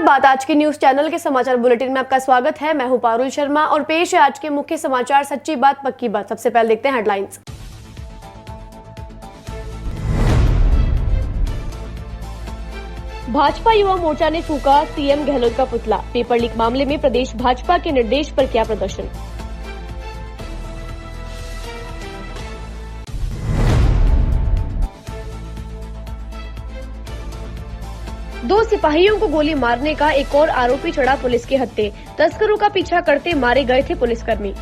सुप्रभात। आज के न्यूज चैनल के समाचार बुलेटिन में आपका स्वागत है। मैं हूं पारुल शर्मा और पेश है आज के मुख्य समाचार। सच्ची बात पक्की बात। सबसे पहले देखते हैं हेडलाइंस। भाजपा युवा मोर्चा ने फूका सीएम गहलोत का पुतला। पेपर लीक मामले में प्रदेश भाजपा के निर्देश पर किया प्रदर्शन। दो सिपाहियों को गोली मारने का एक और आरोपी चढ़ा पुलिस के हत्थे। तस्करों का पीछा करते मारे गए थे पुलिसकर्मी।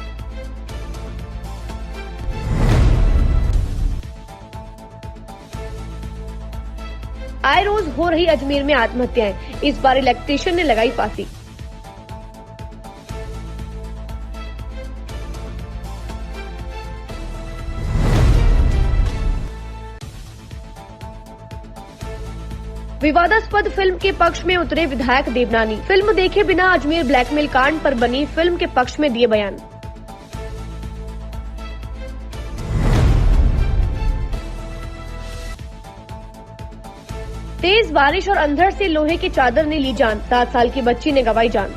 आए रोज हो रही अजमेर में आत्महत्याएं, इस बार इलेक्ट्रीशियन ने लगाई फांसी। विवादास्पद फिल्म के पक्ष में उतरे विधायक देवनानी। फिल्म देखे बिना अजमेर ब्लैकमेल कांड पर बनी फिल्म के पक्ष में दिए बयान। तेज बारिश और अंधड़ से लोहे की चादर ने ली जान। 7 साल की बच्ची ने गंवाई जान।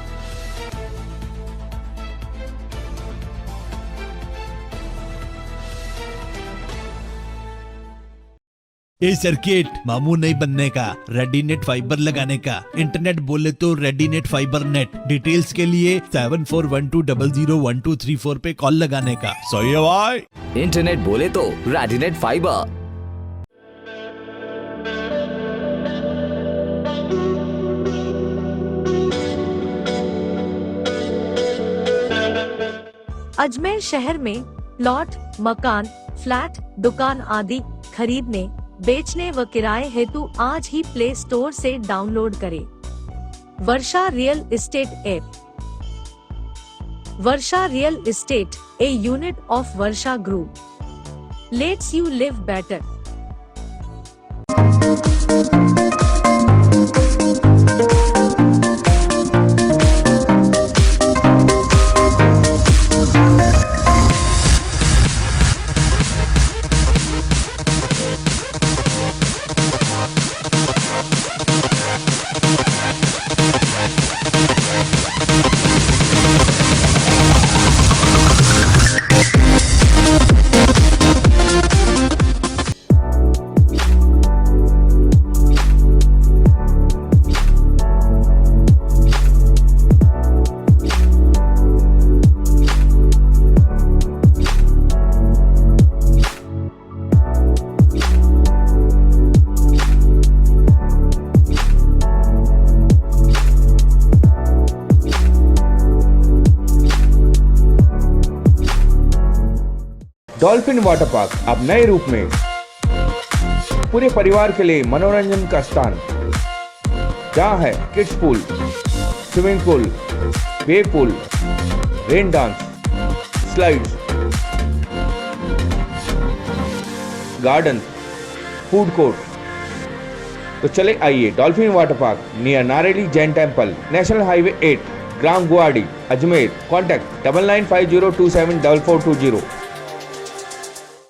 ये सर्किट मामू नहीं बनने का, रेडीनेट फाइबर लगाने का। इंटरनेट बोले तो रेडीनेट फाइबर नेट। डिटेल्स के लिए 7412001234 पे कॉल लगाने का। सही है भाई। इंटरनेट बोले तो रेडीनेट फाइबर। अजमेर शहर में प्लॉट, मकान, फ्लैट, दुकान आदि खरीदने, बेचने व किराए हेतु आज ही प्ले स्टोर से डाउनलोड करें Varsha real estate app. Varsha real estate, a unit of Varsha group, lets you live better. Dolphin Water Park अब नए रूप में पूरे परिवार के लिए मनोरंजन का स्थान, जहां है kids pool, swimming pool, wave pool, rain dance, slides, garden, food court. तो चले आइए Dolphin Water Park near Nareli Jain temple, National Highway 8, ग्राम गुवाहाटी, अजमेर। कॉन्टैक्ट 9950274420।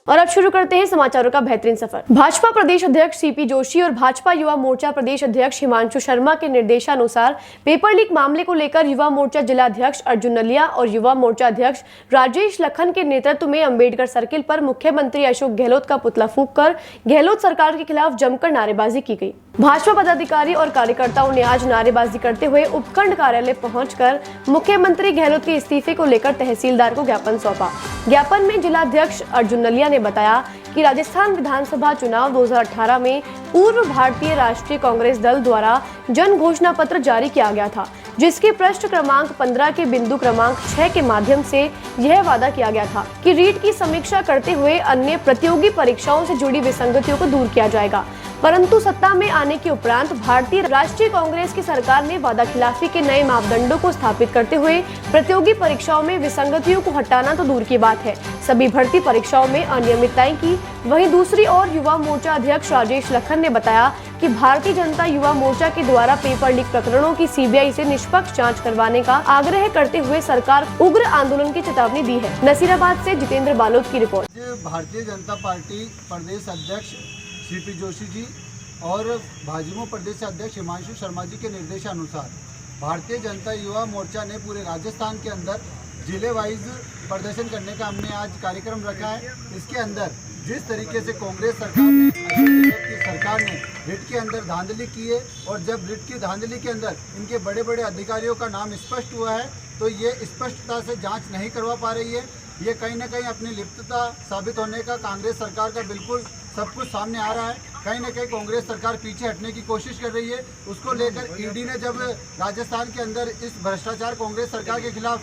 और अब शुरू करते हैं समाचारों का बेहतरीन सफर। भाजपा प्रदेश अध्यक्ष सीपी जोशी और भाजपा युवा मोर्चा प्रदेश अध्यक्ष हिमांशु शर्मा के निर्देशानुसार पेपर लीक मामले को लेकर युवा मोर्चा जिला अध्यक्ष अर्जुन नलिया और युवा मोर्चा अध्यक्ष राजेश लखन के नेतृत्व में अंबेडकर सर्किल पर मुख्यमंत्री अशोक गहलोत का पुतला फूंककर गहलोत सरकार के खिलाफ जमकर नारेबाजी की गई। भाजपा पदाधिकारी और कार्यकर्ताओं ने आज नारेबाजी करते हुए उपखंड कार्यालय पहुंचकर मुख्यमंत्री गहलोत के इस्तीफे को लेकर तहसीलदार को ज्ञापन सौंपा। ज्ञापन में जिलाध्यक्ष अर्जुन नलिया ने बताया कि राजस्थान विधानसभा चुनाव 2018 में पूर्व भारतीय राष्ट्रीय कांग्रेस दल द्वारा जन घोषणा पत्र जारी किया गया था, जिसके पृष्ठ क्रमांक 15 के बिंदु क्रमांक 6 के माध्यम से यह वादा किया गया था कि रीट की समीक्षा करते हुए अन्य प्रतियोगी परीक्षाओं से जुड़ी विसंगतियों को दूर किया जाएगा। परंतु सत्ता में आने के उपरांत भारतीय राष्ट्रीय कांग्रेस की सरकार ने वादा खिलाफी के नए मापदंडों को स्थापित करते हुए प्रतियोगी परीक्षाओं में विसंगतियों को हटाना तो दूर की बात है, सभी भर्ती परीक्षाओं में अनियमितताएं की। वहीं दूसरी ओर युवा मोर्चा अध्यक्ष राजेश लखन ने बताया कि भारतीय जनता युवा मोर्चा के द्वारा पेपर लीक प्रकरणों की सीबीआई से निष्पक्ष जांच करवाने का आग्रह करते हुए सरकार उग्र आंदोलन की चेतावनी दी है। नसीराबाद से जितेंद्र बालोद की रिपोर्ट। भारतीय जनता पार्टी प्रदेश अध्यक्ष सीपी जोशी जी और भाजपा प्रदेश अध्यक्ष हिमांशु शर्मा जी के निर्देशानुसार भारतीय जनता युवा मोर्चा ने पूरे राजस्थान के अंदर जिले वाइज प्रदर्शन करने का हमने आज कार्यक्रम रखा है। इसके अंदर जिस तरीके से कांग्रेस सरकार ने रिट के अंदर धांधली की है और जब रिट की धांधली के अंदर इनके बड़े बड़े अधिकारियों का नाम स्पष्ट हुआ है तो ये स्पष्टता से जांच नहीं करवा पा रही है। ये कहीं ना कहीं अपनी लिप्तता साबित होने का कांग्रेस सरकार का बिल्कुल सब कुछ सामने आ रहा है। कहीं ना कहीं कांग्रेस सरकार पीछे हटने की कोशिश कर रही है। उसको लेकर ईडी ने जब राजस्थान के अंदर इस भ्रष्टाचार कांग्रेस सरकार के खिलाफ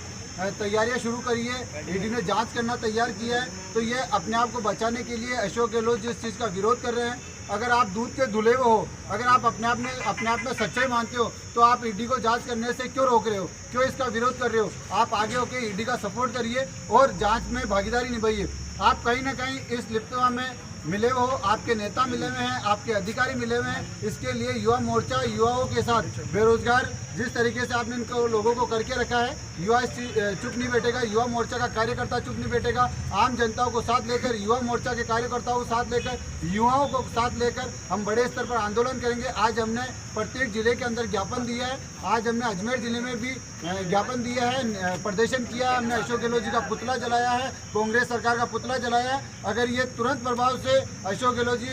तैयारियां शुरू करी है, ईडी ने जांच करना तैयार किया है, तो ये अपने आप को बचाने के लिए अशोक गहलोत जिस चीज़ का विरोध कर रहे हैं, अगर आप दूध के धुले हुए हो, अगर आप अपने आप में सच्चाई मानते हो तो आप ईडी को जांच करने से क्यों रोक रहे हो, क्यों इसका विरोध कर रहे हो? आप आगे होकर ईडी का सपोर्ट करिए और जांच में भागीदारी निभाइए। आप कहीं ना कहीं इस लिप्तता में मिले हो, आपके नेता मिले हुए हैं, आपके अधिकारी मिले हुए हैं। इसके लिए युवा मोर्चा युवाओं के साथ बेरोजगार जिस तरीके से आपने इनको लोगों को करके रखा है, युवा चुप नहीं बैठेगा, युवा मोर्चा का कार्यकर्ता चुप नहीं बैठेगा। आम जनताओं को साथ लेकर, युवा मोर्चा के कार्यकर्ताओं को साथ लेकर, युवाओं को साथ लेकर हम बड़े स्तर पर आंदोलन करेंगे। आज हमने प्रत्येक जिले के अंदर ज्ञापन दिया है। आज हमने अजमेर जिले में भी ज्ञापन दिया है, प्रदर्शन किया है। हमने अशोक गहलोत जी का पुतला जलाया है, कांग्रेस सरकार का पुतला जलाया है। अगर ये तुरंत प्रभाव से अशोक गहलोत जी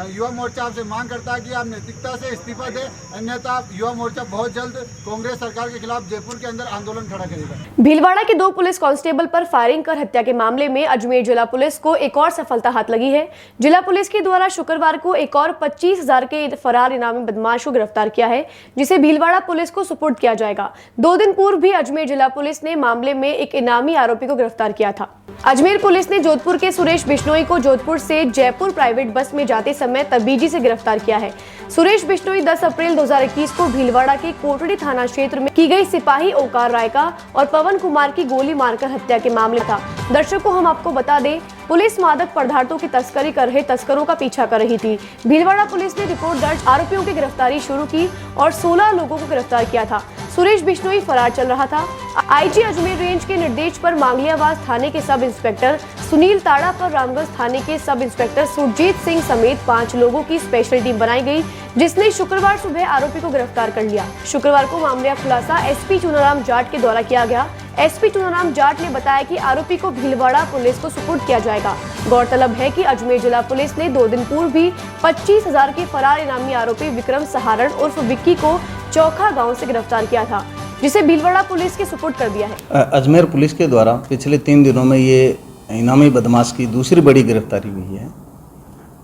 युवा मोर्चा आपसे मांग करता है कि आप नैतिकता से इस्तीफा दें, अन्यथा युवा मोर्चा बहुत जल्द कांग्रेस सरकार के खिलाफ जयपुर के अंदर आंदोलन खड़ा करेगा। भीलवाड़ा के 2 पुलिस कांस्टेबल पर फायरिंग कर हत्या के मामले में अजमेर जिला पुलिस को एक और सफलता हाथ लगी है। जिला पुलिस के द्वारा शुक्रवार को एक और 25,000 के फरार इनामी बदमाश को गिरफ्तार किया है, जिसे भीलवाड़ा पुलिस को सुपुर्द किया जाएगा। 2 दिन पूर्व भी अजमेर जिला पुलिस ने मामले में एक इनामी आरोपी को गिरफ्तार किया था। अजमेर पुलिस ने जोधपुर के सुरेश बिश्नोई को जोधपुर से जयपुर प्राइवेट बस में जाते समय तबीजी से गिरफ्तार किया है। सुरेश बिश्नोई 10 अप्रैल 2021 को भीलवाड़ा के कोटड़ी थाना क्षेत्र में की गई सिपाही ओकार राय का और पवन कुमार की गोली मारकर हत्या के मामले था। दर्शकों, हम आपको बता दें, पुलिस मादक पदार्थों की तस्करी कर रहे तस्करों का पीछा कर रही थी। भीलवाड़ा पुलिस ने रिपोर्ट दर्ज आरोपियों की गिरफ्तारी शुरू की और 16 लोगों को गिरफ्तार किया था। सुरेश बिश्नोई फरार चल रहा था। आईजी अजमेर रेंज के निर्देश पर मांगलियावास थाने के सब इंस्पेक्टर सुनील ताड़ा पर रामगंज थाने के सब इंस्पेक्टर सुरजीत सिंह समेत 5 लोगों की स्पेशल टीम बनाई गई, जिसने शुक्रवार सुबह आरोपी को गिरफ्तार कर लिया। शुक्रवार को मामले का खुलासा एसपी चुनाराम जाट के द्वारा किया गया। एसपी चुनाराम जाट ने बताया कि आरोपी को भीलवाड़ा पुलिस को सुपुर्द किया जाएगा। गौरतलब है कि अजमेर जिला पुलिस ने 2 दिन पूर्व भी 25,000 के फरार इनामी आरोपी विक्रम सहारण उर्फ विक्की को चौखा गांव से गिरफ्तार किया था, जिसे भीलवाड़ा पुलिस के सुपुर्द कर दिया है। अजमेर पुलिस के द्वारा पिछले 3 दिनों में ये इनामी बदमाश की दूसरी बड़ी गिरफ्तारी हुई है।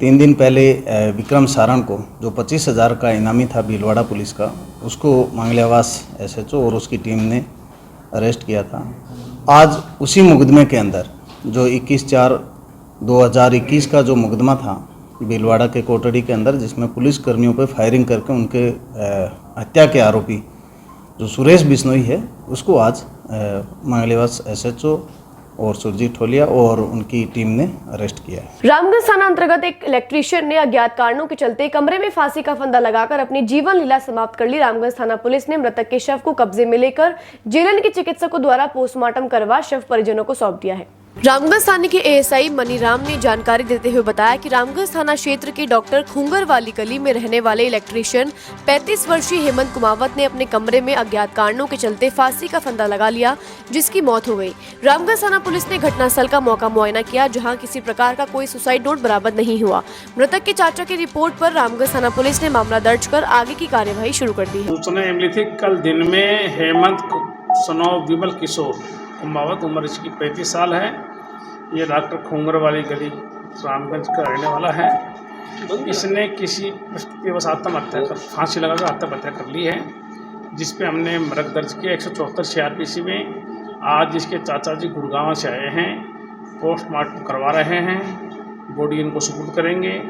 3 दिन पहले विक्रम सारण को, जो 25,000 का इनामी था भीलवाड़ा पुलिस का, उसको मांगलियावास एसएचओ और उसकी टीम ने अरेस्ट किया था। आज उसी मुकदमे के अंदर जो 21/4/2021 का जो मुकदमा था भीलवाड़ा के कोटड़ी के अंदर, जिसमें पुलिस कर्मियों पर फायरिंग करके उनके हत्या के आरोपी जो सुरेश बिश्नोई है, उसको आज मांगलियावास एसएचओ और सुरजीत ठोलिया और उनकी टीम ने अरेस्ट किया है। रामगंज थाना अंतर्गत एक इलेक्ट्रीशियन ने अज्ञात कारणों के चलते कमरे में फांसी का फंदा लगाकर अपनी जीवन लीला समाप्त कर ली। रामगंज थाना पुलिस ने मृतक के शव को कब्जे में लेकर जेएलएन के चिकित्सकों द्वारा पोस्टमार्टम करवा शव परिजनों को सौंप दिया है। रामगंज थाने के एएसआई मनीराम ने जानकारी देते हुए बताया कि रामगंज थाना क्षेत्र के डॉक्टर खुंगर वाली गली में रहने वाले इलेक्ट्रीशियन 35 वर्षीय हेमंत कुमावत ने अपने कमरे में अज्ञात कारणों के चलते फांसी का फंदा लगा लिया, जिसकी मौत हो गई। रामगंज थाना पुलिस ने घटनास्थल का मौका मुआयना किया, जहां किसी प्रकार का कोई सुसाइड नोट बरामद नहीं हुआ। मृतक के चाचा की रिपोर्ट पर रामगंज थाना पुलिस ने मामला दर्ज कर आगे की कार्यवाही शुरू कर दी है। सूचना मिली थी कल दिन में हेमंत सनोव विमल किशोर कुमावत, उम्र इसकी 35 साल है। ये डॉक्टर खुंगर वाली गली रामगंज का रहने वाला है। इसने किसी परिस्थितिवश आत्महत्या कर फांसी लगाकर आत्महत्या कर ली है, जिस पे हमने मृत दर्ज किया 174 CRPC में। आज इसके चाचा जी गुड़गांव से आए हैं, पोस्टमार्टम करवा रहे हैं, बॉडी इनको सुपुर्द करेंगे।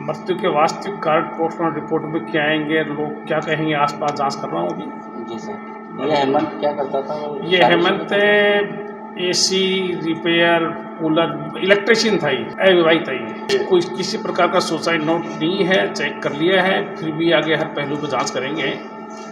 मृत्यु के वास्तविक कारण पोस्टमार्टम रिपोर्ट में क्या आएंगे, लोग क्या कहेंगे, आसपास जांच कर रहा हूँ अभी। जी सर, ये हेमंत क्या करता था? ये Hemant AC repair, cooler, electrician था, ये अविवाहित था। ये कोई किसी प्रकार का सुसाइड नोट नहीं है, चेक कर लिया है, फिर भी आगे हर पहलू पर जांच करेंगे।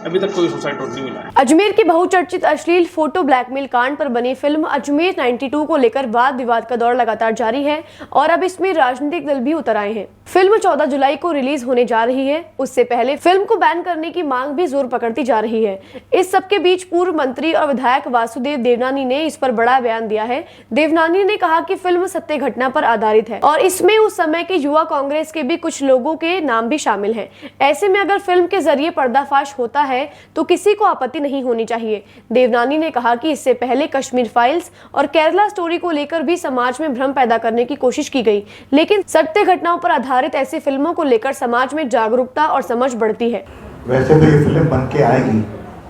अभी तक कोई सुसाइड नोट नहीं मिला है। अजमेर के बहुचर्चित अश्लील फोटो ब्लैकमेल कांड पर बनी फिल्म अजमेर 92 को लेकर वाद विवाद का दौर लगातार जारी है और अब इसमें राजनीतिक दल भी उतर आए हैं। फिल्म 14 जुलाई को रिलीज होने जा रही है। उससे पहले फिल्म को बैन करने की मांग भी जोर पकड़ती जा रही है। इस सबके बीच पूर्व मंत्री और विधायक वासुदेव देवनानी ने इस पर बड़ा बयान दिया है। देवनानी ने कहा कि फिल्म सत्य घटना पर आधारित है और इसमें उस समय के युवा कांग्रेस के भी कुछ लोगों के नाम भी शामिल हैं। ऐसे में अगर फिल्म के जरिए पर्दाफाश होता है तो किसी को आपत्ति नहीं होनी चाहिए। देवनानी ने कहा कि इससे पहले कश्मीर फाइल्स और केरला स्टोरी को लेकर भी समाज में भ्रम पैदा करने की कोशिश की गई, लेकिन सत्य घटनाओं पर आधारित ऐसी फिल्मों को लेकर समाज में जागरूकता और समझ बढ़ती है। वैसे तो ये फिल्म बन के आएगी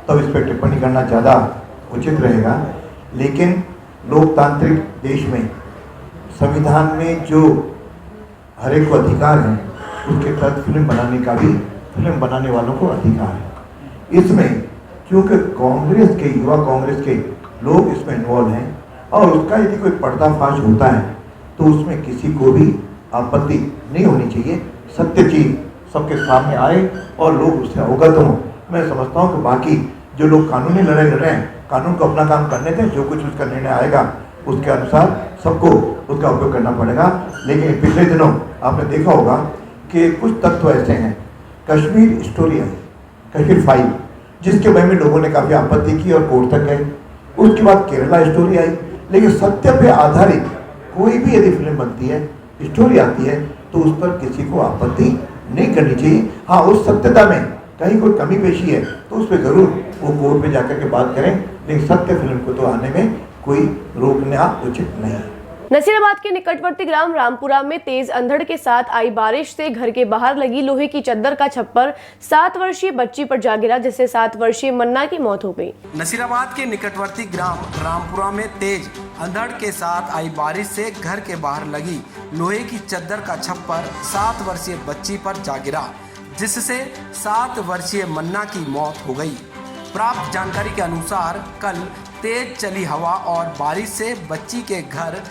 तब इस पर टिप्पणी करना ज़्यादा उचित रहेगा, लेकिन लोकतांत्रिक देश में संविधान में जो हर एक को अधिकार है उसके तहत फिल्म बनाने का भी फिल्म बनाने वालों को अधिकार है। इसमें क्योंकि कांग्रेस के युवा कांग्रेस के लोग इसमें इन्वॉल्व हैं और उसका यदि कोई पर्दाफाश होता है तो उसमें किसी को भी आपत्ति नहीं होनी चाहिए। सत्य चीज सबके सामने आए और लोग उससे अवगत हों। मैं समझता हूँ कि बाकी जो लोग कानूनी लड़ाई लड़ रहे हैं, कानून को अपना काम करने दें, जो कुछ उसका निर्णय आएगा उसके अनुसार सबको उसका उपयोग करना पड़ेगा। लेकिन पिछले दिनों आपने देखा होगा कि कुछ तत्व ऐसे हैं, कश्मीर स्टोरी है, कश्मीर फाइल, जिसके बारे में लोगों ने काफ़ी आपत्ति की और कोर्ट तक गए। उसके बाद केरला स्टोरी आई, लेकिन सत्य पे आधारित कोई भी यदि फिल्म बनती है, स्टोरी आती है, तो उस पर किसी को आपत्ति नहीं करनी चाहिए। हाँ, उस सत्यता में कहीं कोई कमी पेशी है तो उस पर ज़रूर वो कोर्ट में जाकर के बात करें, लेकिन सत्य फिल्म को तो आने में कोई रोकना उचित नहीं है। नसीराबाद के निकटवर्ती ग्राम रामपुरा में तेज अंधड़ के साथ आई बारिश से घर के बाहर लगी लोहे की चद्दर का छप्पर 7 वर्षीय बच्ची पर जा गिरा, जिससे 7 वर्षीय मन्ना की मौत हो गई। नसीराबाद के निकटवर्ती ग्राम रामपुरा में तेज अंधड़ के साथ आई बारिश से घर के बाहर लगी लोहे की चद्दर का छप्पर 7 वर्षीय बच्ची पर जा गिरा, जिससे 7 वर्षीय मन्ना की मौत हो गई। प्राप्त जानकारी के अनुसार कल तेज चली हवा और बारिश से बच्ची के घर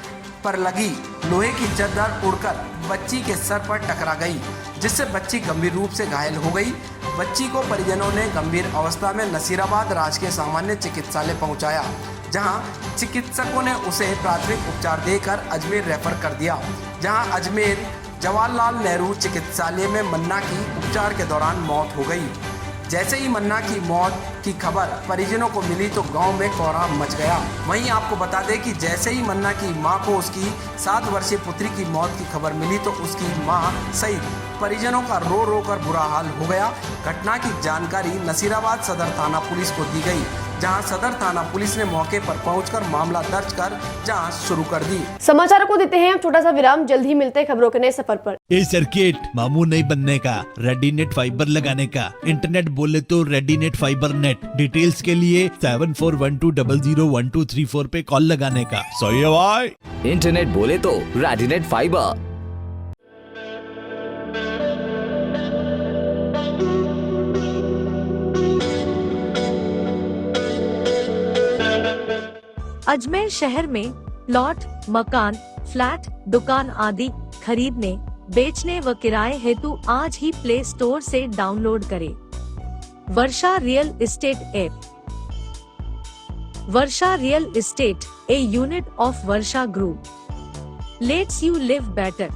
पर लगी लोहे की चद्दर उड़कर बच्ची के सर पर टकरा गई, जिससे बच्ची गंभीर रूप से घायल हो गई। बच्ची को परिजनों ने गंभीर अवस्था में नसीराबाद राजकीय सामान्य चिकित्सालय पहुंचाया, जहां चिकित्सकों ने उसे प्राथमिक उपचार देकर अजमेर रेफर कर दिया, जहां अजमेर जवाहरलाल नेहरू चिकित्सालय में मन्ना की उपचार के दौरान मौत हो गई। जैसे ही मन्ना की मौत की खबर परिजनों को मिली तो गांव में कोहराम मच गया। वहीं आपको बता दें कि जैसे ही मन्ना की मां को उसकी 7 वर्षीय पुत्री की मौत की खबर मिली तो उसकी मां सहित परिजनों का रो रो कर बुरा हाल हो गया। घटना की जानकारी नसीराबाद सदर थाना पुलिस को दी गई, जहां सदर थाना पुलिस ने मौके पर पहुंचकर मामला दर्ज कर जांच शुरू कर दी। समाचारों को देते हैं छोटा सा विराम, जल्द ही मिलते हैं खबरों के नए सफर पर। ए सर्किट मामू नहीं बनने का, रेडीनेट फाइबर लगाने का, इंटरनेट बोले तो रेडीनेट फाइबर नेट। डिटेल्स के लिए 7412001234 पे कॉल लगाने का। सही है भाई। इंटरनेट बोले तो रेडीनेट फाइबर। अजमेर शहर में प्लॉट, मकान, फ्लैट, दुकान आदि खरीदने, बेचने व किराए हेतु आज ही प्ले स्टोर से डाउनलोड करें Varsha real estate app. Varsha real estate, a unit of Varsha group, lets you live better.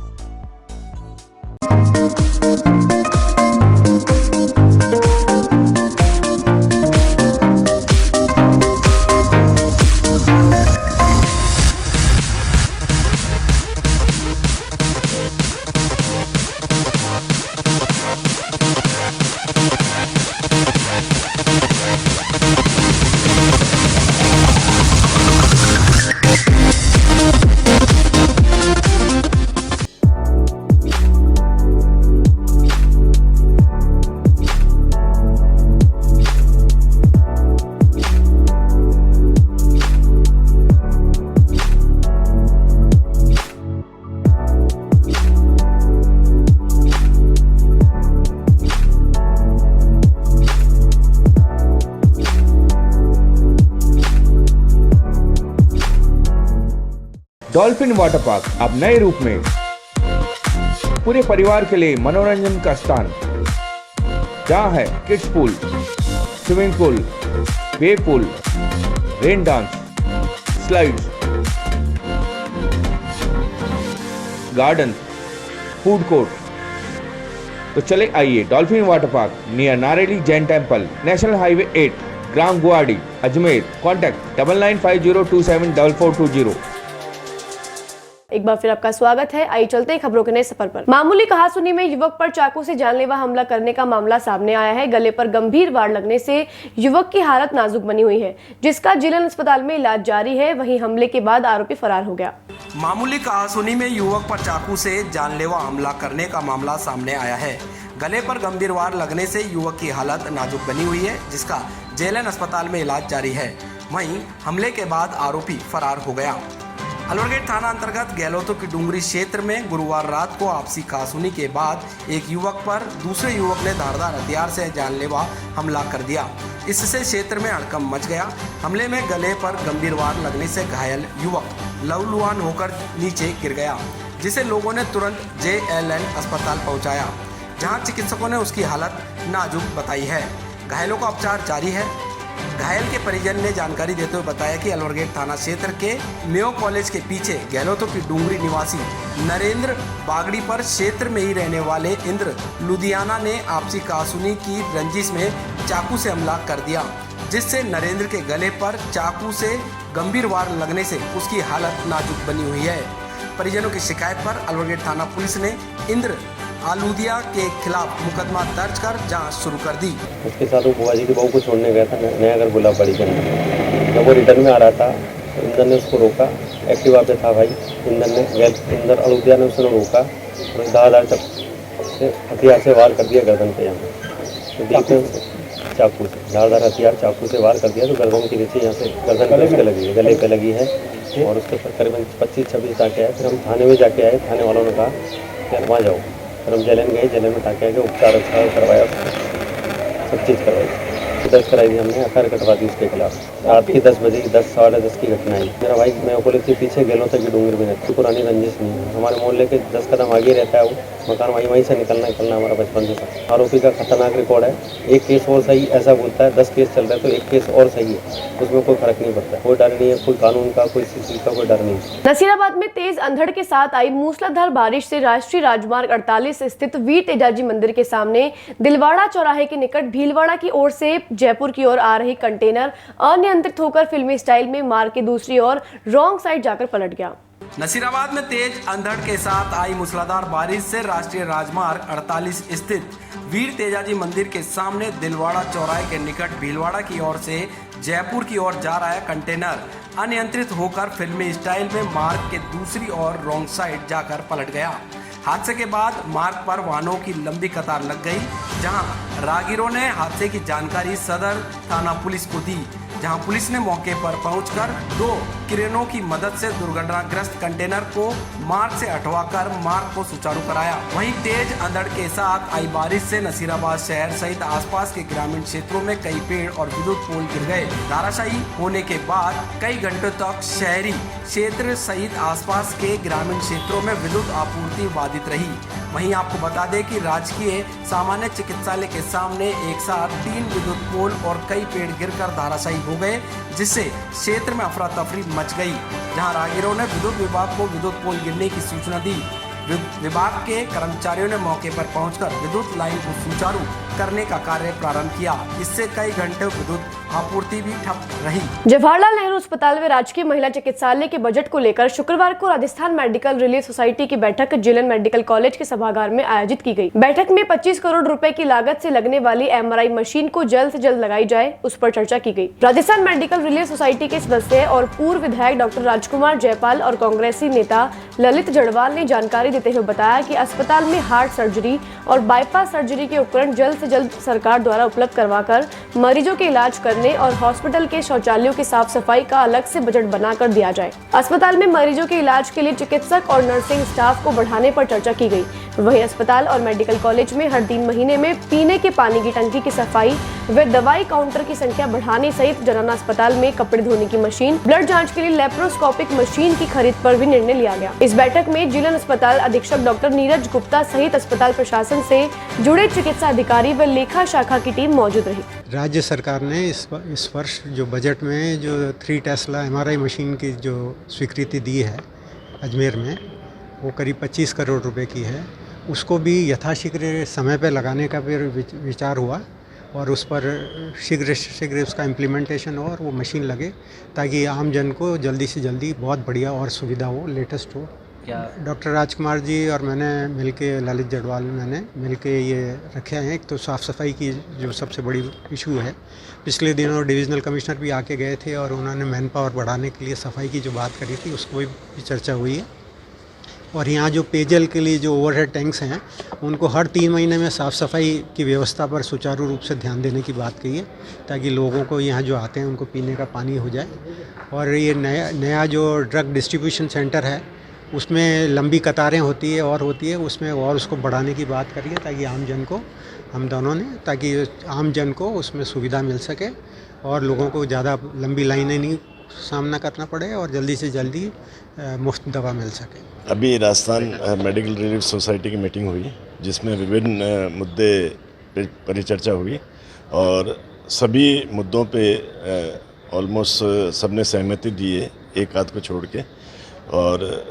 Dolphin Water Park अब नए रूप में पूरे परिवार के लिए मनोरंजन का स्थान, जहां है kids pool, swimming pool, wave pool, rain dance, slides, garden, food court. तो चले आइए Dolphin Water Park near Nareli Jain temple, National Highway 8, ग्राम गुवाहाटी, अजमेर। कॉन्टैक्ट 9950274420। एक बार फिर आपका स्वागत है। आइए चलते हैं खबरों के नए सफर पर। मामूली कहासुनी में युवक पर चाकू से जानलेवा हमला करने का मामला सामने आया है। गले पर गंभीर वार लगने से युवक की हालत नाजुक बनी हुई है, जिसका जिलन अस्पताल में इलाज जारी है। वहीं हमले के बाद आरोपी फरार हो गया। मामूली कहासुनी में युवक पर चाकू से जानलेवा हमला करने का मामला सामने आया है। गले पर गंभीर वार लगने से युवक की हालत नाजुक बनी हुई है, जिसका जेएलएन अस्पताल में इलाज जारी है। वहीं हमले के बाद आरोपी फरार हो गया। अलवरगेट थाना अंतर्गत गहलोतों की डूंगरी क्षेत्र में गुरुवार रात को आपसी कहासुनी के बाद एक युवक पर दूसरे युवक ने धारदार हथियार से जानलेवा हमला कर दिया। इससे क्षेत्र में हड़कंप मच गया। हमले में गले पर गंभीर वार लगने से घायल युवक लहूलुहान होकर नीचे गिर गया, जिसे लोगों ने तुरंत जेएलएन अस्पताल पहुंचाया, जहां चिकित्सकों ने उसकी हालत नाजुक बताई है। घायलों का उपचार जारी है। घायल के परिजन ने जानकारी देते हुए बताया कि अलवरगेट थाना क्षेत्र के मेयो कॉलेज के पीछे गहलोतों की डूंगरी निवासी नरेंद्र बागड़ी पर क्षेत्र में ही रहने वाले इंद्र लुधियाना ने आपसी कहासुनी की रंजिश में चाकू से हमला कर दिया, जिससे नरेंद्र के गले पर चाकू से गंभीर वार लगने से उसकी हालत नाजुक बनी हुई है। परिजनों की शिकायत पर अलवरगेट थाना पुलिस ने इंद्र आलूदिया के खिलाफ मुकदमा दर्ज कर जांच शुरू कर दी। उसके साथ वो बुआ जी की बहू को छोड़ने गया था नयागढ़ गुलाबबाड़ी के अंदर। जब वो रिटर्न में आ रहा था तो इंदर ने उसको रोका। एक्टिवा पे था भाई। इंदर आलूदिया ने उसने रोका और धारदार से हथियार से वार कर दिया गर्दन पे। यहाँ तो देखते चाकू से धारदार हथियार चाकू से वार कर दिया तो गर्दन के नीचे यहाँ से गर्दन पे उसके लगी है, गले पे लगी है और उसके ऊपर करीबन 25-26 टाँके आए। फिर हम थाने में जाके आए। थाने वालों ने कहा कि वहाँ जाओ। फिर हम जेएलएन गए। जेएलएन में टाँके आके उपचार अच्छा करवाया, सब चीज़ करवाई, दर्ज कराई थी हमने, एफआईआर कटवा दी उसके खिलाफ। रात की 10 बजे 10 साढ़े 10 की घटना है। मेरा भाई मैं पुलिस के पीछे गहलोतों की डूंगरी में रहती। पुरानी रंजिश नहीं है। हमारे मोहल्ले के 10 कदम आगे रहता है वो मकान। वहीं से निकलना हमारा बचपन से था। आरोपी का खतरनाक रिकॉर्ड है। एक केस और सही ऐसा बोलता है, 10 केस चल रहा है तो एक केस और सही है, उसमें कोई फर्क नहीं पड़ता। कोई डर नहीं है, कोई कानून का कोई चीज का कोई डर नहीं है। नसीराबाद में तेज अंधड़ के साथ आई मूसलाधार बारिश से राष्ट्रीय राजमार्ग 48 स्थित वीर तेजाजी मंदिर के सामने दिलवाड़ा चौराहे के निकट भीलवाड़ा की ओर से जयपुर की ओर आ रही कंटेनर अनियंत्रित होकर फिल्मी स्टाइल में मार्ग की दूसरी ओर रॉन्ग साइड जाकर पलट गया। नसीराबाद में तेज अंधड़ के साथ आई मूसलाधार बारिश से राष्ट्रीय राजमार्ग 48 स्थित वीर तेजाजी मंदिर के सामने दिलवाड़ा चौराहे के निकट भीलवाड़ा की ओर से जयपुर की ओर जा रहा है कंटेनर अनियंत्रित होकर फिल्मी स्टाइल में मार्ग के दूसरी ओर रॉन्ग साइड जाकर पलट गया। हादसे के बाद मार्ग पर वाहनों की लंबी कतार लग गई, जहां राहगीरों ने हादसे की जानकारी सदर थाना पुलिस को दी, जहां पुलिस ने मौके पर पहुंचकर 2 क्रेनों की मदद से दुर्घटनाग्रस्त कंटेनर को मार्ग से हटवाकर मार्ग को सुचारू कराया। वहीं तेज अंधड़ के साथ आई बारिश से नसीराबाद शहर सहित आसपास के ग्रामीण क्षेत्रों में कई पेड़ और विद्युत पोल गिर गए। धाराशायी होने के बाद कई घंटों तक शहरी क्षेत्र सहित आसपास के ग्रामीण क्षेत्रों में विद्युत आपूर्ति बाधित रही। वहीं आपको बता दें कि राजकीय सामान्य चिकित्सालय के सामने एक साथ 3 विद्युत पोल और कई पेड़ गिरकर धाराशायी हो गए, जिससे क्षेत्र में अफरा तफरी मच गई। जहां राहगीरों ने विद्युत विभाग को विद्युत पोल गिरने की सूचना दी। विभाग के कर्मचारियों ने मौके पर पहुंचकर विद्युत लाइन को सुचारू करने का कार्य प्रारंभ किया। इससे कई घंटे विद्युत आपूर्ति भी ठप रही। जवाहरलाल नेहरू अस्पताल में राजकीय महिला चिकित्सालय के बजट को लेकर शुक्रवार को राजस्थान मेडिकल रिलीफ सोसाइटी की बैठक जिलन मेडिकल कॉलेज के सभागार में आयोजित की गई। बैठक में 25 करोड़ रुपए की लागत से लगने वाली MRI मशीन को जल्द से जल्द लगाई जाए, उस पर चर्चा की गई। राजस्थान मेडिकल रिलीफ सोसाइटी के सदस्य और पूर्व विधायक डॉक्टर राजकुमार जयपाल और कांग्रेसी नेता ललित जड़वाल ने जानकारी देते हुए बताया कि अस्पताल में हार्ट सर्जरी और बाईपास सर्जरी के उपकरण जल्द से जल्द सरकार द्वारा उपलब्ध करवाकर मरीजों के इलाज करने और हॉस्पिटल के शौचालयों की साफ सफाई का अलग से बजट बनाकर दिया जाए। अस्पताल में मरीजों के इलाज के लिए चिकित्सक और नर्सिंग स्टाफ को बढ़ाने पर चर्चा की गई। वहीं अस्पताल और मेडिकल कॉलेज में हर 3 महीने में पीने के पानी की टंकी की सफाई वे दवाई काउंटर की संख्या बढ़ाने सहित जनरल अस्पताल में कपड़े धोने की मशीन, ब्लड जांच के लिए लेप्रोस्कोपिक मशीन की खरीद पर भी निर्णय लिया गया। इस बैठक में जिला अस्पताल अधीक्षक डॉक्टर नीरज गुप्ता सहित अस्पताल प्रशासन से जुड़े चिकित्सा अधिकारी व लेखा शाखा की टीम मौजूद रही। राज्य सरकार ने इस वर्ष जो बजट में जो 3 टेस्ला MRI मशीन की जो स्वीकृति दी है अजमेर में, वो करीब 25 करोड़ रुपए की है। उसको भी यथाशीघ्र समय पर लगाने का फिर विचार हुआ और उस पर शीघ्र उसका इम्प्लीमेंटेशन हो और वो मशीन लगे ताकि आम जन को जल्दी से जल्दी बहुत बढ़िया और सुविधा हो, लेटेस्ट हो। डॉक्टर राजकुमार जी और मैंने मिलके, ललित जड़वाल मैंने मिलके ये रखे हैं। एक तो साफ़ सफाई की जो सबसे बड़ी इशू है, पिछले दिनों डिविजनल कमिश्नर भी आके गए थे और उन्होंने मैन पावर बढ़ाने के लिए सफाई की जो बात करी थी उसको भी चर्चा हुई है। और यहाँ जो पेयजल के लिए जो ओवरहेड टैंक्स हैं उनको हर 3 महीने में साफ़ सफाई की व्यवस्था पर सुचारू रूप से ध्यान देने की बात कही है ताकि लोगों को यहाँ जो आते हैं उनको पीने का पानी हो जाए। और ये नया जो ड्रग डिस्ट्रीब्यूशन सेंटर है उसमें लंबी कतारें होती है उसमें और उसको बढ़ाने की बात करी है ताकि आम जन को, हम दोनों ने, ताकि आम जन को उसमें सुविधा मिल सके और लोगों को ज़्यादा लंबी लाइनें नहीं सामना करना पड़े और जल्दी से जल्दी मुफ्त दवा मिल सके। अभी राजस्थान मेडिकल रिलीफ सोसाइटी की मीटिंग हुई जिसमें विभिन्न मुद्दे परिचर्चा हुई और सभी मुद्दों पे ऑलमोस्ट सबने सहमति दी है, एक आध को छोड़ के। और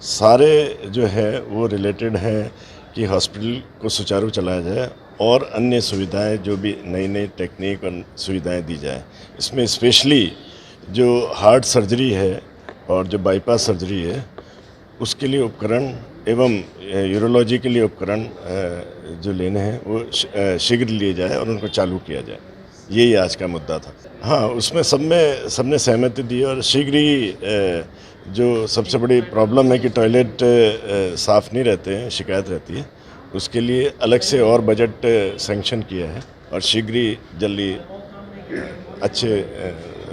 सारे जो है वो रिलेटेड हैं कि हॉस्पिटल को सुचारू चलाया जाए और अन्य सुविधाएं जो भी नई टेक्निक और सुविधाएं दी जाए। इसमें स्पेशली जो हार्ट सर्जरी है और जो बाईपास सर्जरी है उसके लिए उपकरण एवं यूरोलॉजी के लिए उपकरण जो लेने हैं वो शीघ्र लिए जाए और उनको चालू किया जाए। यही आज का मुद्दा था। हाँ, उसमें सबने सहमति दी और शीघ्र ही जो सबसे बड़ी प्रॉब्लम है कि टॉयलेट साफ़ नहीं रहते हैं, शिकायत रहती है, उसके लिए अलग से और बजट सैंक्शन किया है और शीघ्र ही जल्दी अच्छे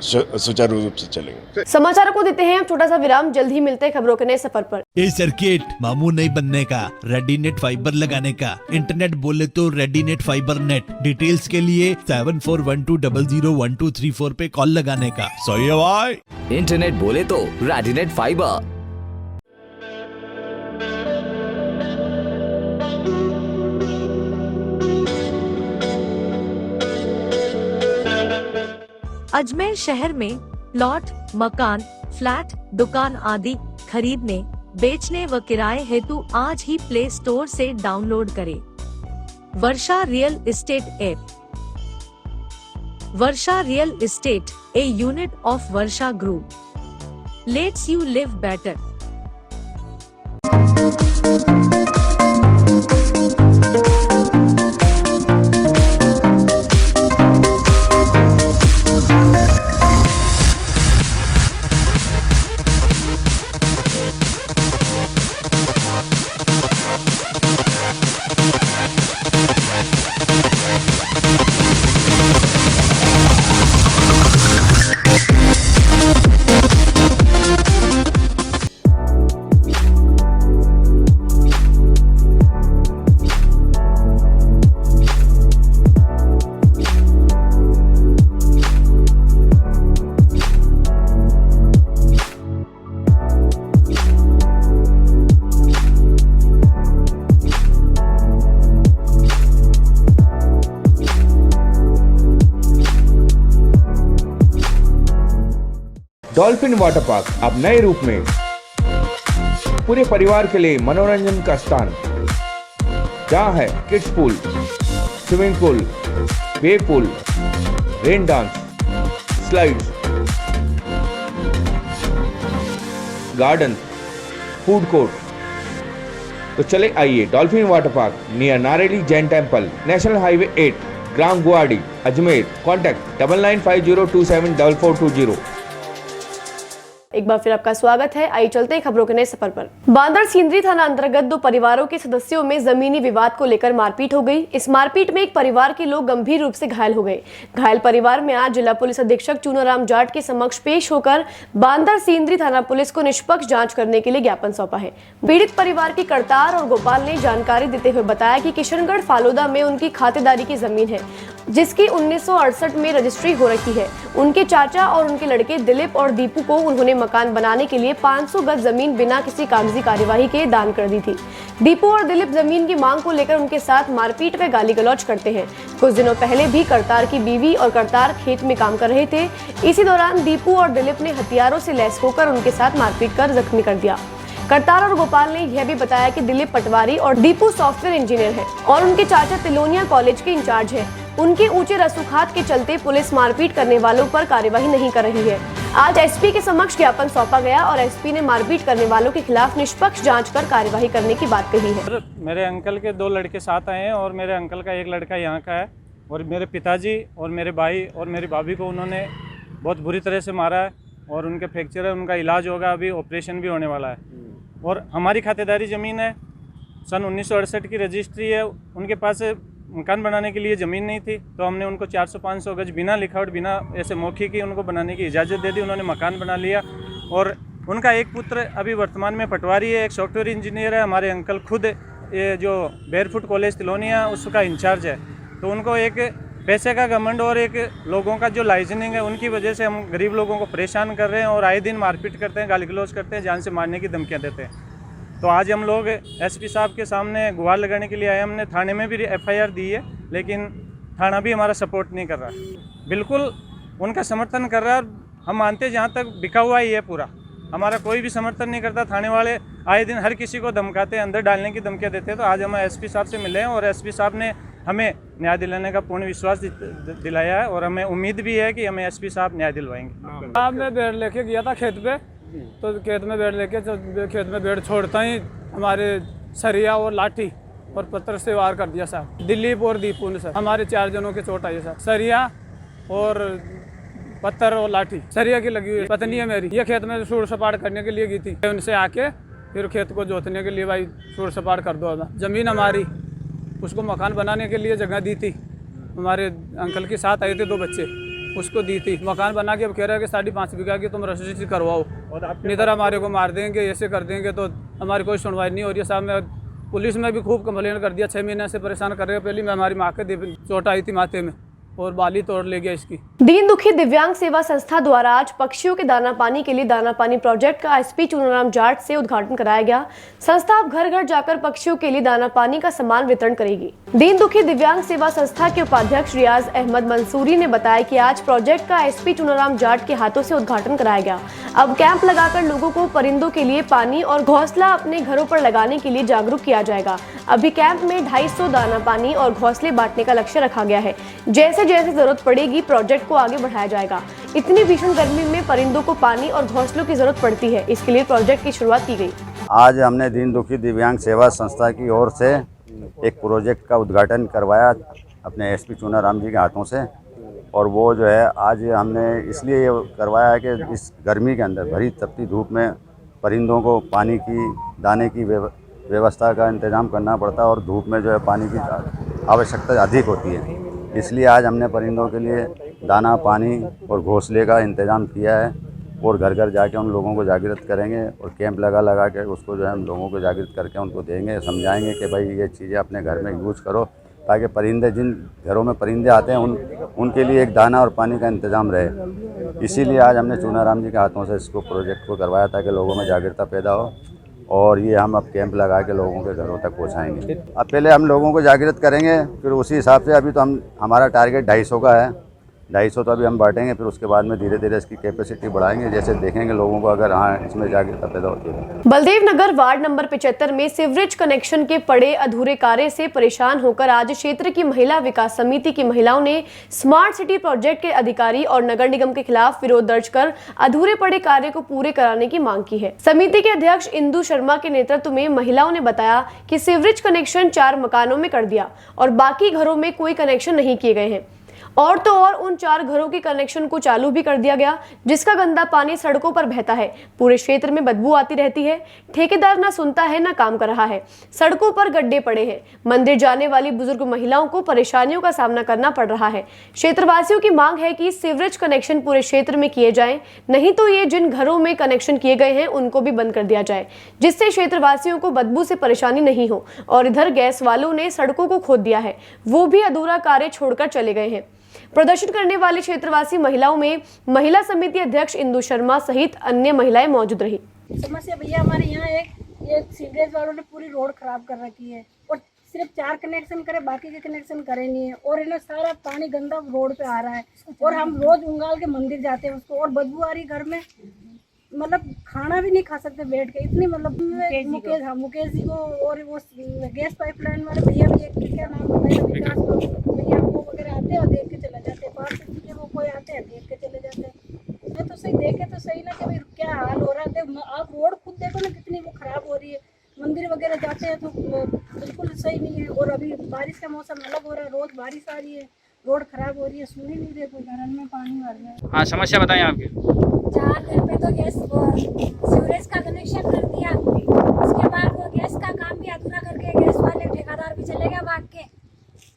सुचारू रूप से चलेंगे। समाचारों को देते हैं छोटा सा विराम, जल्द ही मिलते हैं खबरों के नए सफर पर। ए सर्किट मामू नहीं बनने का, रेडीनेट फाइबर लगाने का, इंटरनेट बोले तो रेडीनेट फाइबर नेट। डिटेल्स के लिए 7412001234 पे कॉल लगाने का। सही है भाई। इंटरनेट बोले तो रेडीनेट फाइबर। अजमेर शहर में प्लॉट, मकान, फ्लैट, दुकान आदि खरीदने, बेचने व किराए हेतु आज ही प्ले स्टोर से डाउनलोड करें Varsha real estate app. Varsha real estate, a unit of Varsha group, lets you live better. Dolphin Water Park अब नए रूप में पूरे परिवार के लिए मनोरंजन का स्थान, जहां है kids pool, swimming pool, wave pool, rain dance, slides, garden, food court. तो चले आइए Dolphin Water Park near Nareli Jain temple, National Highway 8, ग्राम गुवाहाटी, अजमेर। कॉन्टैक्ट 9950274420। एक बार फिर आपका स्वागत है। आइए चलते हैं खबरों के नए सफर पर। बांदर सिंदरी थाना अंतर्गत 2 परिवारों के सदस्यों में जमीनी विवाद को लेकर मारपीट हो गई। इस मारपीट में एक परिवार के लोग गंभीर रूप से घायल हो गए। घायल परिवार में आज जिला पुलिस अधीक्षक चूनाराम जाट के समक्ष पेश होकर बांदर सिंदरी थाना पुलिस को निष्पक्ष जांच करने के लिए ज्ञापन सौंपा है। पीड़ित परिवार के करतार और गोपाल ने जानकारी देते हुए बताया कि किशनगढ़ फालोदा में उनकी खातेदारी की जमीन है। जिसकी 1968 में रजिस्ट्री हो रखी है। उनके चाचा और उनके लड़के दिलीप और दीपू को उन्होंने मकान बनाने के लिए 500 गज जमीन बिना किसी कागजी कार्यवाही के दान कर दी थी। दीपू और दिलीप जमीन की मांग को लेकर उनके साथ मारपीट व गाली गलौज करते हैं। कुछ दिनों पहले भी करतार की बीवी और करतार खेत में काम कर रहे थे। इसी दौरान दीपू और दिलीप ने हथियारों से लैस होकर उनके साथ मारपीट कर जख्मी कर दिया। करतार और गोपाल ने यह भी बताया कि दिलीप पटवारी और दीपू सॉफ्टवेयर इंजीनियर हैं और उनके चाचा तिलोनिया कॉलेज के इंचार्ज हैं। उनके ऊंचे रसूखात के चलते पुलिस मारपीट करने वालों पर कार्यवाही नहीं कर रही है। आज एसपी के समक्ष ज्ञापन सौंपा गया और एसपी ने मारपीट करने वालों के खिलाफ निष्पक्ष जांच कर कार्यवाही करने की बात कही है। मेरे अंकल के 2 लड़के साथ आए हैं और मेरे अंकल का एक लड़का यहाँ का है और मेरे पिताजी और मेरे भाई और मेरी भाभी को उन्होंने बहुत बुरी तरह से मारा है और उनके फ्रैक्चर है, उनका इलाज होगा, अभी ऑपरेशन भी होने वाला है। और हमारी खातेदारी ज़मीन है, सन 1968 की रजिस्ट्री है। उनके पास मकान बनाने के लिए ज़मीन नहीं थी तो हमने उनको 400-500 गज बिना लिखावट बिना ऐसे मौखिक की उनको बनाने की इजाज़त दे दी। उन्होंने मकान बना लिया और उनका एक पुत्र अभी वर्तमान में पटवारी है, एक सॉफ्टवेयर इंजीनियर है। हमारे अंकल खुद ये जो बेयरफुट कॉलेज तिलोनिया उसका इंचार्ज है। तो उनको एक पैसे का घमंड और एक लोगों का जो लाइजनिंग है उनकी वजह से हम गरीब लोगों को परेशान कर रहे हैं और आए दिन मारपीट करते हैं, गाली गलौज करते हैं, जान से मारने की धमकियाँ देते हैं। तो आज हम लोग एसपी साहब के सामने गुहार लगाने के लिए आए। हमने थाने में भी एफआईआर दी है लेकिन थाना भी हमारा सपोर्ट नहीं कर रहा है, बिल्कुल उनका समर्थन कर रहा है। हम मानते हैं जहाँ तक बिका हुआ ही है पूरा, हमारा कोई भी समर्थन नहीं करता। थाने वाले आए दिन हर किसी को धमकाते हैं, अंदर डालने की धमकियाँ देते हैं। तो आज हम एसपी साहब से मिले हैं और एसपी साहब ने हमें न्याय दिलाने का पूर्ण विश्वास दिलाया है और हमें उम्मीद भी है कि हमें एसपी साहब न्याय दिलवाएंगे। हाँ, मैं बेड़ लेके गया था खेत पे, तो खेत में बेड़ लेके खेत में बेड़ छोड़ता ही हमारे सरिया और लाठी और पत्थर से वार कर दिया साहब। दिलीप और दीपू ने सर, हमारे 4 जनों के चोट आई सर। सरिया और पत्थर और लाठी सरिया की लगी हुई। पत्नी है मेरी, ये खेत में सूर सपाट करने के लिए गई थी। उनसे आके फिर खेत को जोतने के लिए भाई सूर सपाट कर दो। ज़मीन हमारी, उसको मकान बनाने के लिए जगह दी थी। हमारे अंकल के साथ आए थे 2 बच्चे, उसको दी थी। मकान बना के अब कह रहे हैं कि 5.5 बीघा की तुम रजिस्ट्री करवाओ, नहीं तो हमारे को मार देंगे, ऐसे कर देंगे। तो हमारी कोई सुनवाई नहीं हो रही है साहब। मैं पुलिस में भी खूब कंप्लेन कर दिया, 6 महीने से परेशान कर रहे हैं। पहले मैं हमारी माँ के चोट आई थी माथे में और बाली तोड़ ले गया इसकी। दीन दुखी दिव्यांग सेवा संस्था द्वारा आज पक्षियों के दाना पानी के लिए दाना पानी प्रोजेक्ट का एसपी चुनाराम जाट से उद्घाटन कराया गया। संस्था अब घर घर जाकर पक्षियों के लिए दाना पानी का सामान वितरण करेगी। दीन दुखी दिव्यांग सेवा संस्था के उपाध्यक्ष रियाज अहमद मंसूरी ने बताया कि आज प्रोजेक्ट का एसपी चुनाराम जाट के हाथों से उद्घाटन कराया गया। अब कैंप लगाकर लोगों को परिंदों के लिए पानी और घोंसला अपने घरों पर लगाने के लिए जागरूक किया जाएगा। अभी कैंप में 250 दाना पानी और घोंसले बांटने का लक्ष्य रखा गया है। जैसे जैसे जरूरत पड़ेगी प्रोजेक्ट को आगे बढ़ाया जाएगा। इतनी भीषण गर्मी में परिंदों को पानी और घोंसलों की जरूरत पड़ती है, इसके लिए प्रोजेक्ट की शुरुआत की गई। आज हमने दीन दुखी दिव्यांग सेवा संस्था की ओर से एक प्रोजेक्ट का उद्घाटन करवाया अपने एसपी चुनाराम जी के हाथों से। और वो जो है आज हमने इसलिए ये करवाया है कि इस गर्मी के अंदर भरी तपती धूप में परिंदों को पानी की दाने की व्यवस्था का इंतज़ाम करना पड़ता है और धूप में जो है पानी की आवश्यकता अधिक होती है। इसलिए आज हमने परिंदों के लिए दाना पानी और घोंसले का इंतज़ाम किया है और घर घर जाके उन लोगों को जागृत करेंगे और कैंप लगा के उसको जो है हम लोगों को जागृत करके उनको देंगे, समझाएंगे कि भाई ये चीज़ें अपने घर में यूज करो ताकि परिंदे जिन घरों में परिंदे आते हैं उनके लिए एक दाना और पानी का इंतज़ाम रहे। इसीलिए आज हमने चुनाराम जी के हाथों से इसको प्रोजेक्ट को करवाया ताकि लोगों में जागरूकता पैदा हो और ये हम अब कैंप लगा के लोगों के घरों तक पहुंचाएंगे। अब पहले हम लोगों को जागृत करेंगे, फिर उसी हिसाब से अभी तो हमारा टारगेट 250 का है। 250 तो अभी हम बांटेंगे, फिर उसके बाद में धीरे धीरे इसकी कैपेसिटी बढ़ाएंगे जैसे देखेंगे लोगों को अगर हाँ इसमें जागरूकता पैदा होती है। बलदेव नगर वार्ड नंबर 75 में सीवरेज कनेक्शन के पड़े अधूरे कार्य से परेशान होकर आज क्षेत्र की महिला विकास समिति की महिलाओं ने स्मार्ट सिटी प्रोजेक्ट के अधिकारी और नगर निगम के खिलाफ विरोध दर्ज कर अधूरे पड़े कार्य को पूरे कराने की मांग की है। समिति के अध्यक्ष इंदु शर्मा के नेतृत्व में महिलाओं ने बताया कि सीवरेज कनेक्शन 4 मकानों में कर दिया और बाकी घरों में कोई कनेक्शन नहीं किए गए हैं और तो और उन 4 घरों के कनेक्शन को चालू भी कर दिया गया, जिसका गंदा पानी सड़कों पर बहता है। पूरे क्षेत्र में बदबू आती रहती है। ठेकेदार ना सुनता है ना काम कर रहा है। सड़कों पर गड्ढे पड़े हैं। मंदिर जाने वाली बुजुर्ग महिलाओं को परेशानियों का सामना करना पड़ रहा है। क्षेत्रवासियों की मांग है कि सीवरेज कनेक्शन पूरे क्षेत्र में किए जाएं, नहीं तो ये जिन घरों में कनेक्शन किए गए हैं उनको भी बंद कर दिया जाए, जिससे क्षेत्रवासियों को बदबू से परेशानी नहीं हो। और इधर गैस वालों ने सड़कों को खोद दिया है, वो भी अधूरा कार्य छोड़कर चले गए हैं। प्रदर्शन करने वाले क्षेत्रवासी महिलाओं में महिला समिति अध्यक्ष इंदु शर्मा सहित अन्य महिलाएं मौजूद रही। समस्या भैया हमारे यहाँ एक सीवरेज वालों ने पूरी रोड खराब कर रखी है और सिर्फ 4 कनेक्शन करे, बाकी के कनेक्शन करे नहीं है। और इन्हें सारा पानी गंदा रोड पे आ रहा है और हम रोज उंगाल के मंदिर जाते हैं उसको, और बदबू आ रही घर में। मतलब खाना भी नहीं खा सकते बैठ के, इतनी मतलब मुकेश जी को और वो गैस पाइपलाइन वाले भैया भी क्या नाम बताया, विकास भैया वो वगैरह आते हैं और देख के चले जाते हैं। 5 के वो कोई आते हैं देख के चले जाते हैं। मैं तो सही देखे तो सही ना कि भाई क्या हाल हो रहा है। आप रोड खुद देखो ना कितनी वो खराब हो रही है। मंदिर वगैरह जाते हैं तो बिल्कुल सही नहीं है। और अभी बारिश का मौसम अलग हो रहा है, रोज बारिश आ रही है, रोड खराब हो रही है, सुन ही नहीं देखो घर में पानी भर रहा है। हाँ, समस्या बताएं आपकी। 4 घर पे तो गैस सीवरेज का कनेक्शन कर दिया, उसके बाद वो गैस का काम भी अधूरा करके गैस वाले ठेकेदार भी चले गए भाग के,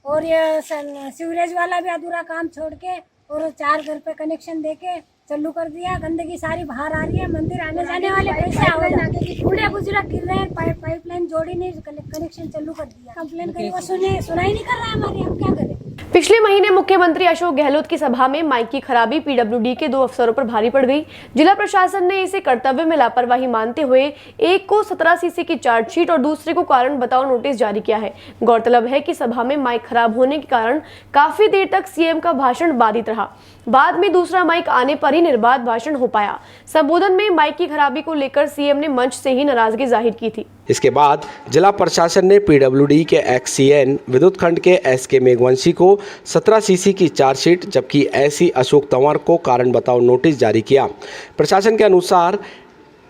और ये सीवरेज वाला भी अधूरा काम छोड़ के और 4 घर पे कनेक्शन देके चालू कर दिया। गंदगी सारी बाहर आ रही है, मंदिर आने जाने वाले कैसे आओगे, बूढ़े बुजुर्ग गिर रहे हैं, पाइपलाइन जोड़ी नहीं, कनेक्शन चालू कर दिया। कंप्लेन करी वो सुना ही नहीं कर रहा है हमारी, हम क्या करें। पिछले महीने मुख्यमंत्री अशोक गहलोत की सभा में माइक की खराबी पीडब्ल्यूडी के 2 अफसरों पर भारी पड़ गई। जिला प्रशासन ने इसे कर्तव्य में लापरवाही मानते हुए एक को 17 सीसी की चार्जशीट और दूसरे को कारण बताओ नोटिस जारी किया है। गौरतलब है कि सभा में माइक खराब होने के कारण काफी देर तक सीएम का भाषण बाधित रहा। बाद में दूसरा माइक आने पर ही निर्बाध भाषण हो पाया। संबोधन में माइक की खराबी को लेकर सीएम ने मंच से ही नाराजगी जाहिर की थी। इसके बाद जिला प्रशासन ने पीडब्ल्यूडी के एक्ससीएन विद्युत खंड के एसके मेघवंशी को 17 सीसी की चार्जशीट जबकि एसी अशोक तंवर को कारण बताओ नोटिस जारी किया। प्रशासन के अनुसार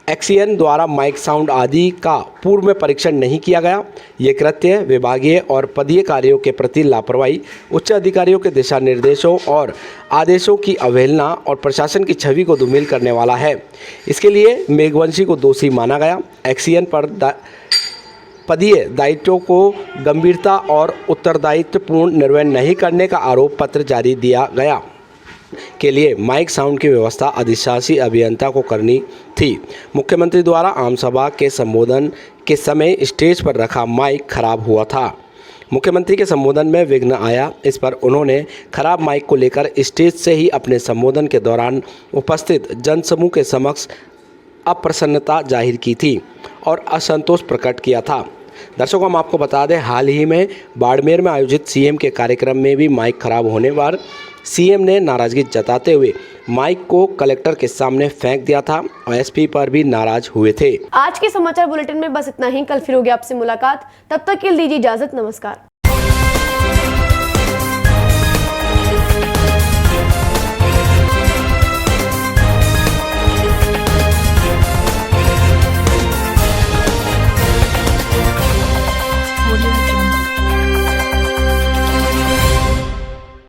एक्ससीएन द्वारा माइक साउंड आदि का पूर्व में परीक्षण नहीं किया गया। ये कृत्य विभागीय और पदीय कार्यों के प्रति लापरवाही, उच्च अधिकारियों के दिशा निर्देशों और आदेशों की अवहेलना और प्रशासन की छवि को धूमिल करने वाला है। इसके लिए मेघवंशी को दोषी माना गया। एक्ससीएन पर पदीय दायित्वों को गंभीरता और उत्तरदायित्वपूर्ण निर्वहन नहीं करने का आरोप पत्र जारी दिया गया के लिए माइक साउंड की व्यवस्था अधिशासी अभियंता को करनी थी। मुख्यमंत्री द्वारा आम सभा के संबोधन के समय स्टेज पर रखा माइक खराब हुआ था। मुख्यमंत्री के संबोधन में विघ्न आया। इस पर उन्होंने खराब माइक को लेकर स्टेज से ही अपने संबोधन के दौरान उपस्थित जनसमूह के समक्ष अप्रसन्नता जाहिर की थी और असंतोष प्रकट किया था। दर्शकों, हम आपको बता दें, हाल ही में बाड़मेर में आयोजित सीएम के कार्यक्रम में भी माइक खराब होने पर सीएम ने नाराजगी जताते हुए माइक को कलेक्टर के सामने फेंक दिया था और एसपी पर भी नाराज हुए थे। आज के समाचार बुलेटिन में बस इतना ही। कल फिर होगी आपसे मुलाकात, तब तक के लिए दीजिए इजाजत। नमस्कार।